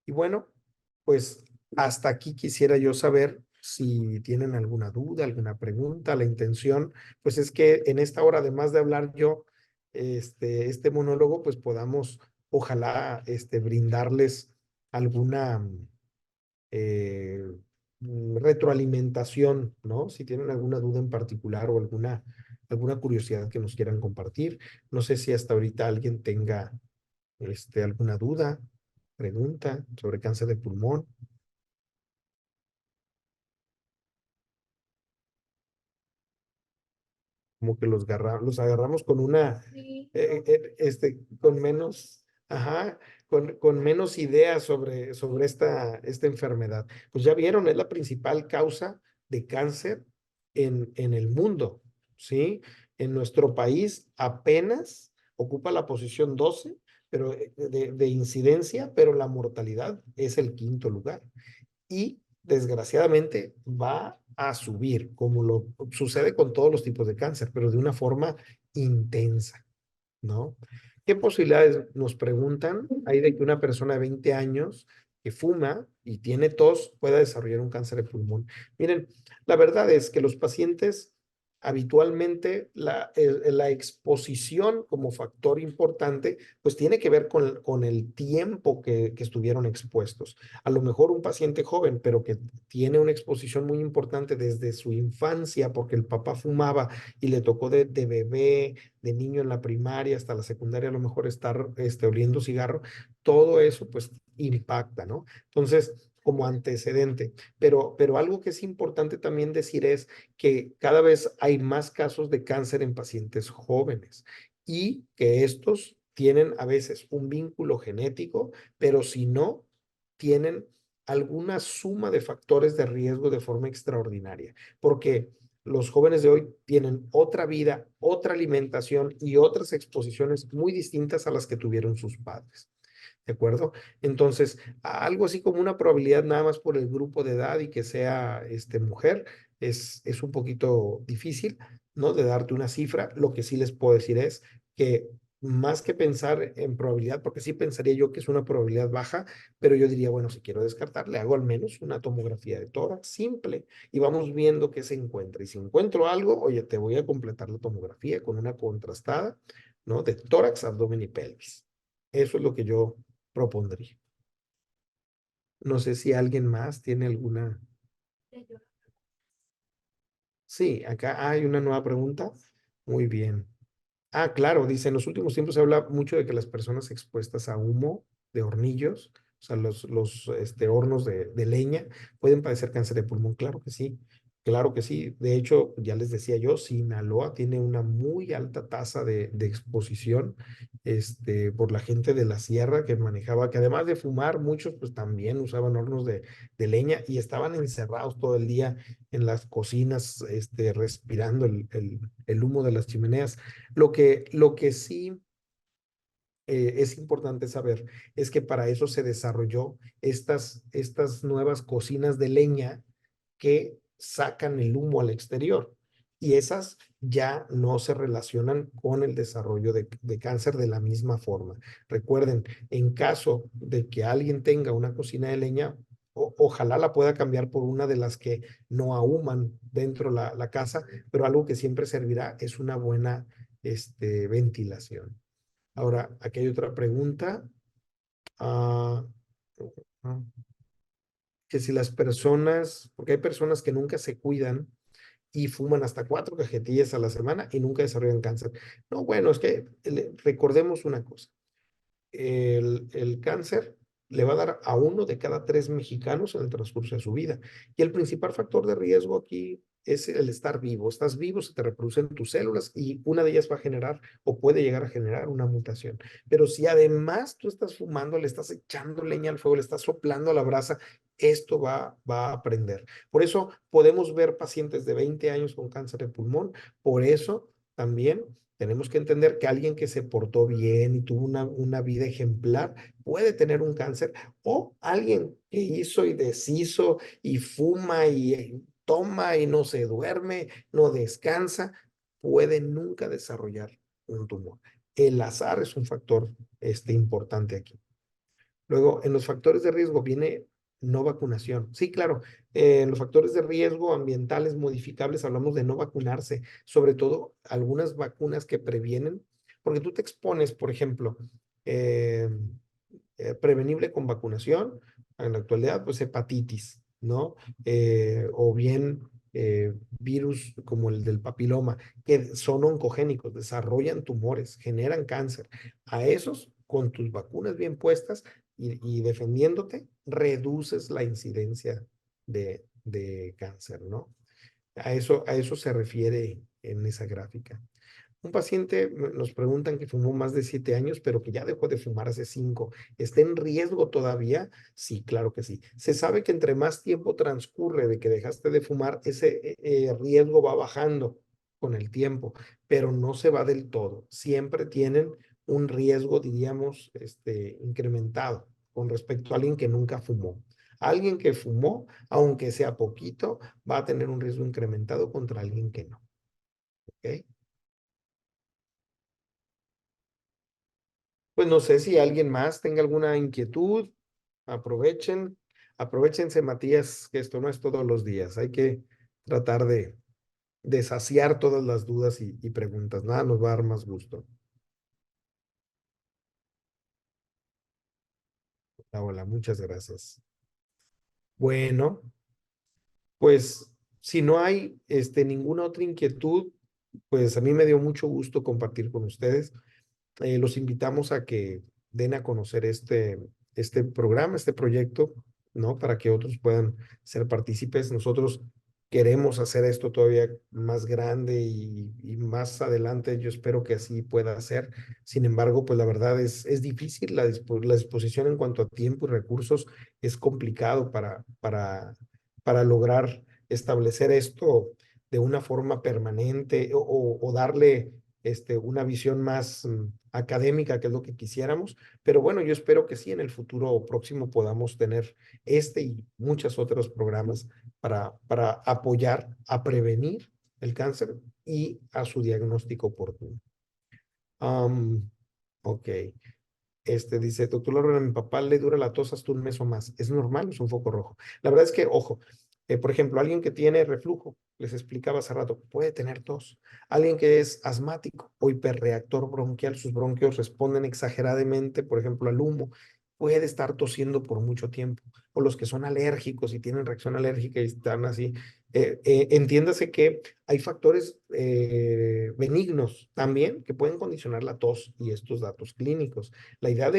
Y bueno, pues hasta aquí quisiera yo saber si tienen alguna duda, alguna pregunta. La intención, pues es que en esta hora, además de hablar yo, este monólogo, pues podamos, ojalá, brindarles alguna eh, retroalimentación, ¿no? Si tienen alguna duda en particular o alguna curiosidad que nos quieran compartir. No sé si hasta ahorita alguien tenga alguna duda, pregunta sobre cáncer de pulmón. Como que los agarramos con con menos, ajá, con menos ideas sobre esta enfermedad. Pues ya vieron, es la principal causa de cáncer en el mundo, ¿sí? En nuestro país apenas ocupa la posición 12, pero de incidencia, pero la mortalidad es el quinto lugar. Y desgraciadamente va a subir, como lo sucede con todos los tipos de cáncer, pero de una forma intensa, ¿no? ¿Qué posibilidades nos preguntan hay de que una persona de 20 años que fuma y tiene tos pueda desarrollar un cáncer de pulmón? Miren, la verdad es que los pacientes habitualmente la exposición como factor importante, pues tiene que ver con el tiempo que estuvieron expuestos. A lo mejor un paciente joven, pero que tiene una exposición muy importante desde su infancia, porque el papá fumaba y le tocó de bebé, de niño en la primaria hasta la secundaria, a lo mejor estar oliendo cigarro, todo eso pues impacta, ¿no? Entonces, como antecedente. Pero algo que es importante también decir es que cada vez hay más casos de cáncer en pacientes jóvenes y que estos tienen a veces un vínculo genético, pero si no, tienen alguna suma de factores de riesgo de forma extraordinaria, porque los jóvenes de hoy tienen otra vida, otra alimentación y otras exposiciones muy distintas a las que tuvieron sus padres. ¿De acuerdo? Entonces, algo así como una probabilidad nada más por el grupo de edad y que sea mujer, es un poquito difícil, ¿no? De darte una cifra. Lo que sí les puedo decir es que más que pensar en probabilidad, porque sí pensaría yo que es una probabilidad baja, pero yo diría, bueno, si quiero descartar, le hago al menos una tomografía de tórax simple y vamos viendo qué se encuentra. Y si encuentro algo, oye, te voy a completar la tomografía con una contrastada, ¿no? De tórax, abdomen y pelvis. Eso es lo que yo propondría. No sé si alguien más tiene alguna. Sí, acá hay una nueva pregunta. Muy bien. Ah, claro, dice, en los últimos tiempos se habla mucho de que las personas expuestas a humo de hornillos, o sea, los hornos de leña, pueden padecer cáncer de pulmón. Claro que sí, claro que sí. De hecho, ya les decía yo, Sinaloa tiene una muy alta tasa de exposición por la gente de la sierra que manejaba, que además de fumar, muchos pues también usaban hornos de leña y estaban encerrados todo el día en las cocinas, respirando el humo de las chimeneas. Lo que sí es importante saber es que para eso se desarrolló estas nuevas cocinas de leña que sacan el humo al exterior. Y esas ya no se relacionan con el desarrollo de cáncer de la misma forma. Recuerden, en caso de que alguien tenga una cocina de leña, ojalá la pueda cambiar por una de las que no ahuman dentro la casa, pero algo que siempre servirá es una buena ventilación. Ahora, aquí hay otra pregunta. ah, ah, que si las personas, porque hay personas que nunca se cuidan y fuman hasta 4 cajetillas a la semana y nunca desarrollan cáncer. No, bueno, es que recordemos una cosa. El cáncer le va a dar a 1 de cada 3 mexicanos en el transcurso de su vida. Y el principal factor de riesgo aquí es el estar vivo. Estás vivo, se te reproducen tus células y una de ellas va a generar o puede llegar a generar una mutación. Pero si además tú estás fumando, le estás echando leña al fuego, le estás soplando a la brasa, esto va a aprender. Por eso podemos ver pacientes de 20 años con cáncer de pulmón. Por eso también tenemos que entender que alguien que se portó bien y tuvo una vida ejemplar puede tener un cáncer, o alguien que hizo y deshizo y fuma y toma y no se duerme, no descansa, puede nunca desarrollar un tumor. El azar es un factor importante aquí. Luego, en los factores de riesgo viene no vacunación. Sí, claro, en los factores de riesgo ambientales modificables hablamos de no vacunarse, sobre todo algunas vacunas que previenen, porque tú te expones, por ejemplo, eh, prevenible con vacunación, en la actualidad, pues hepatitis, ¿no? O bien virus como el del papiloma, que son oncogénicos, desarrollan tumores, generan cáncer. A esos, con tus vacunas bien puestas y defendiéndote, reduces la incidencia de cáncer, ¿no? A eso se refiere en esa gráfica. Un paciente nos preguntan que fumó más de 7 años, pero que ya dejó de fumar hace 5. ¿Está en riesgo todavía? Sí, claro que sí. Se sabe que entre más tiempo transcurre de que dejaste de fumar, ese riesgo va bajando con el tiempo, pero no se va del todo. Siempre tienen un riesgo, diríamos, incrementado con respecto a alguien que nunca fumó. Alguien que fumó, aunque sea poquito, va a tener un riesgo incrementado contra alguien que no. ¿Ok? Pues no sé si alguien más tenga alguna inquietud, aprovechen, aprovechense, Matías, que esto no es todos los días. Hay que tratar de saciar todas las dudas y preguntas. Nada nos va a dar más gusto. Hola, hola, muchas gracias. Bueno, pues si no hay ninguna otra inquietud, pues a mí me dio mucho gusto compartir con ustedes. Los invitamos a que den a conocer este programa, este proyecto, ¿no? Para que otros puedan ser partícipes. Nosotros queremos hacer esto todavía más grande y más adelante. Yo espero que así pueda ser. Sin embargo, pues la verdad es difícil. La disposición en cuanto a tiempo y recursos es complicado para lograr establecer esto de una forma permanente o darle una visión más académica, que es lo que quisiéramos. Pero bueno, yo espero que sí, en el futuro próximo podamos tener y muchos otros programas para apoyar a prevenir el cáncer y a su diagnóstico oportuno. Um, ok. Dice, doctor Lorena, a mi papá le dura la tos hasta un mes o más. ¿Es normal o es un foco rojo? La verdad es que, ojo, por ejemplo, alguien que tiene reflujo, les explicaba hace rato, puede tener tos. Alguien que es asmático o hiperreactor bronquial, sus bronquios responden exageradamente, por ejemplo, al humo, puede estar tosiendo por mucho tiempo. O los que son alérgicos y tienen reacción alérgica y están así. Entiéndase que hay factores benignos también que pueden condicionar la tos y estos datos clínicos. La idea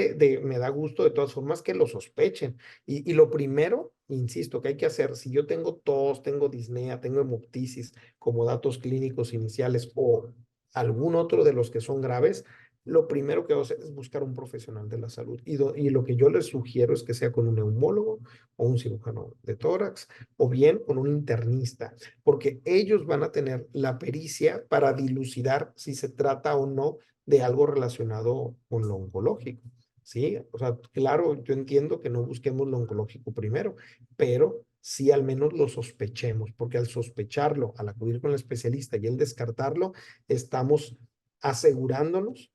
me da gusto de todas formas que lo sospechen. Y lo primero, insisto, que hay que hacer, si yo tengo tos, tengo disnea, tengo hemoptisis como datos clínicos iniciales o algún otro de los que son graves, lo primero que voy a hacer es buscar un profesional de la salud. Y lo que yo les sugiero es que sea con un neumólogo o un cirujano de tórax o bien con un internista, porque ellos van a tener la pericia para dilucidar si se trata o no de algo relacionado con lo oncológico. Sí, o sea, claro, yo entiendo que no busquemos lo oncológico primero, pero sí al menos lo sospechemos, porque al sospecharlo, al acudir con el especialista y el descartarlo, estamos asegurándonos,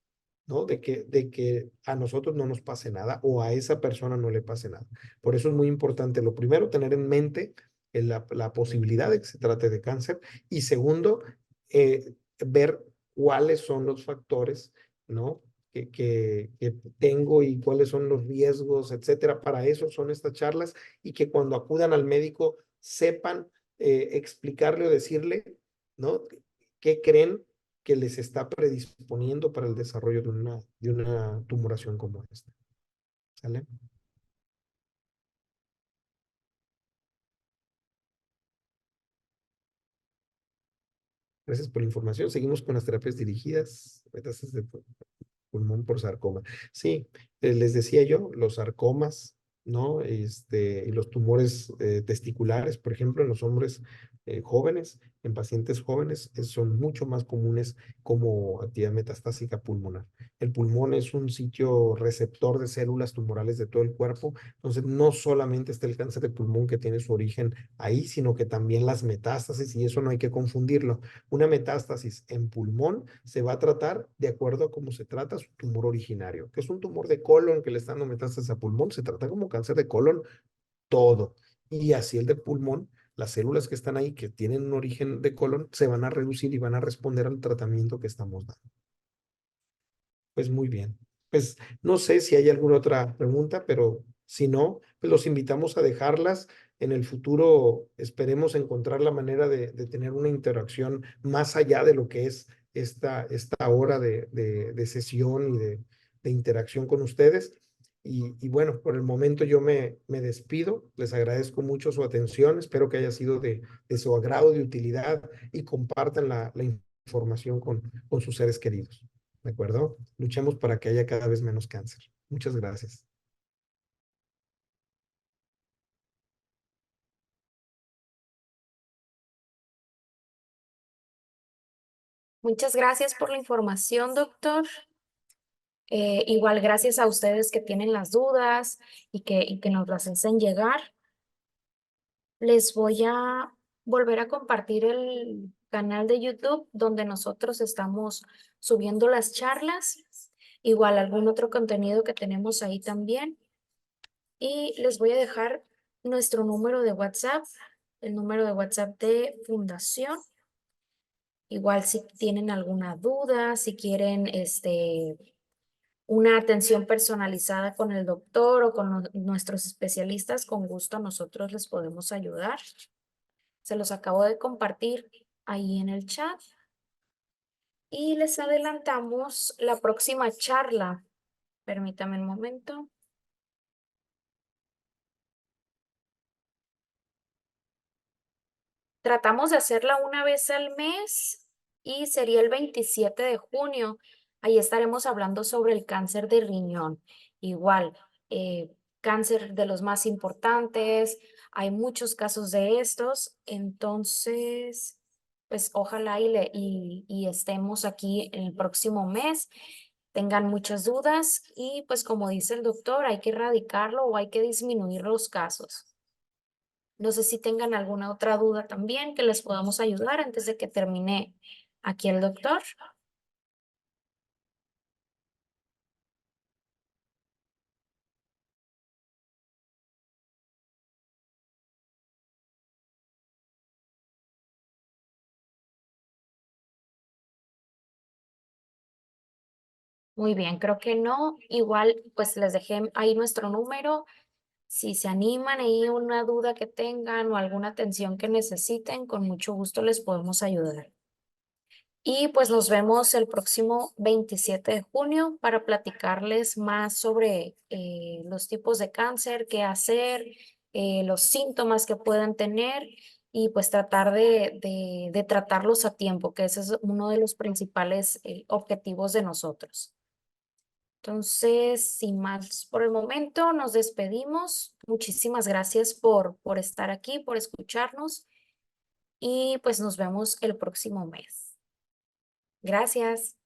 ¿no? De que a nosotros no nos pase nada o a esa persona no le pase nada. Por eso es muy importante, lo primero, tener en mente la posibilidad de que se trate de cáncer y segundo, ver cuáles son los factores, ¿no? Que tengo y cuáles son los riesgos, etcétera. Para eso son estas charlas y que cuando acudan al médico sepan explicarle o decirle, ¿no? ¿Qué creen que les está predisponiendo para el desarrollo de una tumoración como esta? ¿Sale? Gracias por la información. Seguimos con las terapias dirigidas, metástasis de pulmón por sarcoma. Sí, les decía yo, los sarcomas, ¿no? Y los tumores testiculares, por ejemplo, en los hombres jóvenes, en pacientes jóvenes, son mucho más comunes como actividad metastásica pulmonar. El pulmón es un sitio receptor de células tumorales de todo el cuerpo, entonces no solamente está el cáncer de pulmón que tiene su origen ahí, sino que también las metástasis, y eso no hay que confundirlo. Una metástasis en pulmón se va a tratar de acuerdo a cómo se trata su tumor originario, que es un tumor de colon que le está dando metástasis a pulmón, se trata como cáncer de colon todo. Y así el de pulmón, las células que están ahí, que tienen un origen de colon, se van a reducir y van a responder al tratamiento que estamos dando. Pues muy bien. Pues no sé si hay alguna otra pregunta, pero si no, pues los invitamos a dejarlas. En el futuro esperemos encontrar la manera de tener una interacción más allá de lo que es esta hora de sesión y de interacción con ustedes. Y bueno, por el momento yo me despido. Les agradezco mucho su atención. Espero que haya sido de su agrado, de utilidad y compartan la información con sus seres queridos. ¿De acuerdo? Luchemos para que haya cada vez menos cáncer. Muchas gracias. Muchas gracias por la información, doctor. Igual gracias a ustedes que tienen las dudas y que nos las hacen llegar. Les voy a volver a compartir el canal de YouTube donde nosotros estamos subiendo las charlas, igual algún otro contenido que tenemos ahí también. Y les voy a dejar nuestro número de WhatsApp, el número de WhatsApp de Fundación. Igual si tienen alguna duda, si quieren una atención personalizada con el doctor o con nuestros especialistas, con gusto nosotros les podemos ayudar. Se los acabo de compartir ahí en el chat y les adelantamos la próxima charla. Permítame un momento. Tratamos de hacerla una vez al mes y sería el 27 de junio. Ahí estaremos hablando sobre el cáncer de riñón. Igual, cáncer de los más importantes. Hay muchos casos de estos. Entonces, pues ojalá y estemos aquí el próximo mes. Tengan muchas dudas y pues como dice el doctor, hay que erradicarlo o hay que disminuir los casos. No sé si tengan alguna otra duda también que les podamos ayudar antes de que termine aquí el doctor. Muy bien, creo que no. Igual, pues les dejé ahí nuestro número. Si se animan y una duda que tengan o alguna atención que necesiten, con mucho gusto les podemos ayudar. Y pues nos vemos el próximo 27 de junio para platicarles más sobre los tipos de cáncer, qué hacer, los síntomas que puedan tener y pues tratar de tratarlos a tiempo, que ese es uno de los principales objetivos de nosotros. Entonces, sin más por el momento, nos despedimos. Muchísimas gracias por estar aquí, por escucharnos y pues nos vemos el próximo mes. Gracias.